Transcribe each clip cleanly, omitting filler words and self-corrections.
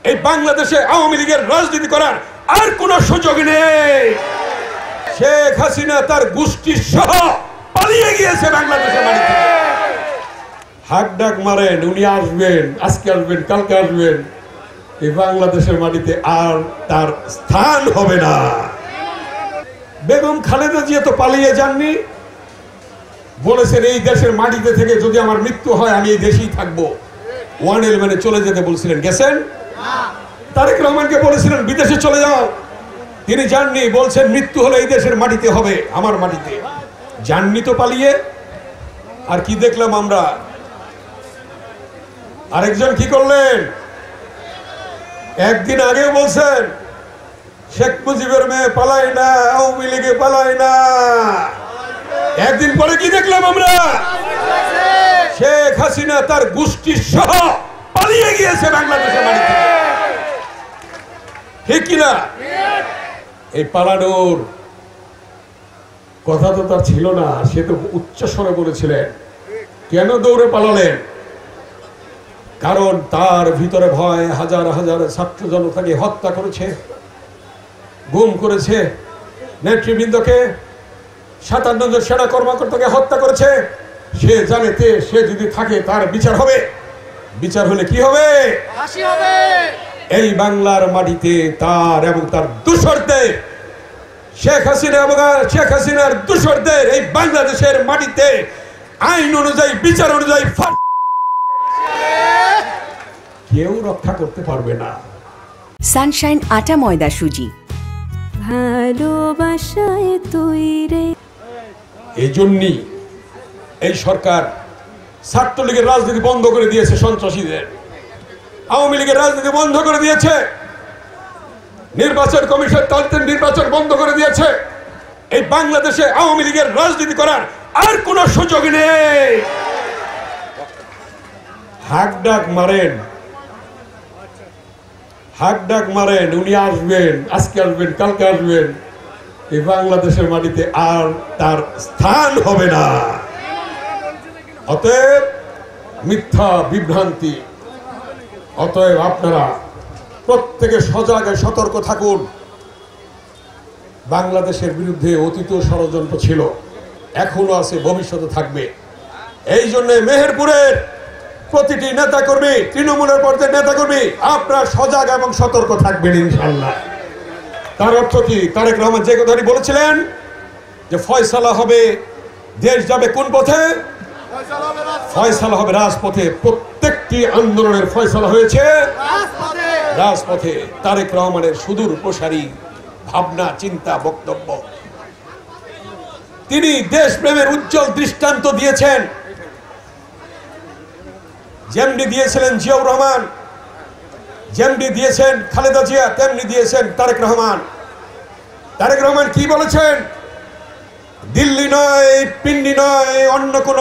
এই বাংলাদেশে আওয়ামী লীগের রাজনীতি করার আর কোনো সুযোগ নেই। শেখ হাসিনা তার গোষ্ঠী সহ পালিয়ে গিয়েছে বাংলাদেশের মাটি থেকে। হাক ডাক মারেন, উনি আসবেন, আজকে আসবেন, কালকে আসবেন, এই বাংলাদেশের মাটিতে আর তার স্থান হবে না। বেগম খালেদা জিয়া তো পালিয়ে যাননি, বলেছেন এই দেশের মাটিতে থেকে যদি আমার মৃত্যু হয় আমি এই দেশেই থাকবো। 111 চলে যেতে বলছিলেন, গেছেন? তারেক রহমানকে বলেছিলেন বিদেশে চলে যাও, তিনি যাননি, বলছেন মৃত্যু হলে এই দেশের মাটিতে হবে, আমার মাটিতে। যাননি তো পালিয়ে। আর কি দেখলাম আমরা, আরেকজন কি করলেন, একদিন আগে বলছেন শেখ মুজিবের মেয়ে পালায় না, আওয়ামী লীগে পালায় না। একদিন পরে কি দেখলাম আমরা, শেখ হাসিনা তার গোষ্ঠী সহ পালিয়ে গিয়েছে বাংলাদেশের মাটি থেকে। ঠিক কিনা? এই পালানোর কথা তো তার ছিল না, সে তো উচ্চস্বরে বলেছিলেন। কেন দৌড়ে পালালেন? কারণ তার ভিতরে ভয়, হাজার হাজার ছাত্র জনতাকে হত্যা করেছে, গুম করেছে, নেতৃবৃন্দকে, 57 জন সেনা কর্মকর্তাকে হত্যা করেছে। সে জানে সে যদি থাকে তার বিচার হবে। বিচার হলে কি হবে? ফাঁসি হবে। এই বাংলার মাটিতে তার এবং তার দূষরদের, শেখ হাসিনা এবং শেখ হাসিনার দূষরদের এই বাংলাদেশের মাটিতে আইন অনুযায়ী, বিচার অনুযায়ী কেউ রক্ষা করতে পারবে না। সানশাইন আটা ময়দা সুজি, ভালোবাসায় তৈরি। এই জন্যই এই সরকার ছাত্রলীগের রাজনীতি বন্ধ করে দিয়েছে, সন্ত্রাসীদের, আওয়ামী লীগের রাজনীতি বন্ধ করে দিয়েছে, নির্বাচন কমিশন তাদের নির্বাচন বন্ধ করে দিয়েছে। এই বাংলাদেশে আওয়ামী লীগের রাজনীতি করার আর কোনো সুযোগ নেই। হাক ডাক মারেন, হাক ডাক মারেন, উনি আসবেন, আজকে আসবেন, কালকে আসবেন, এই বাংলাদেশের মাটিতে আর তার স্থান হবে না। অতএব মিথ্যা বিভ্রান্তি, অতএব আপনারা প্রত্যেকে সজাগ, সতর্ক থাকুন। বাংলাদেশের বিরুদ্ধে অতীত ষড়যন্ত্র ছিল, এখনো আছে, ভবিষ্যতে থাকবে। এই জন্য মেহেরপুরের প্রতিটি নেতাকর্মী, তৃণমূলের পর্যায়ের নেতাকর্মী, আপনারা সজাগ এবং সতর্ক থাকবেন ইনশাআল্লাহ। তার অর্থ কি? তারেক রহমান যে কথাটি বলেছিলেন যে ফয়সালা হবে, দেশ যাবে কোন পথে? ফয়সালা হবে রাজপথে। প্রত্যেকটি আন্দোলনের ফয়সালা হয়েছে রাজপথে। তারেক রহমানের সুদূর প্রসারী ভাবনা, চিন্তা, বক্তব্য, তিনি দেশপ্রেমের উজ্জ্বল দৃষ্টান্ত দিয়েছেন। যেমনি দিয়েছিলেন জিয়াউর রহমান, যেমনি দিয়েছেন খালেদা জিয়া, তেমনি দিয়েছেন তারেক রহমান। তারেক রহমান কি বলেছেন? দিল্লি নয়, পিন্ডি নয়, অন্য কোন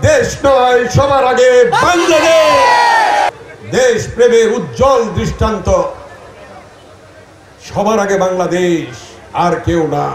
দেশ নয়, সবার আগে বাংলাদেশ। দেশ প্রেমের উজ্জ্বল দৃষ্টান্ত, সবার আগে বাংলাদেশ, আর কেউ না।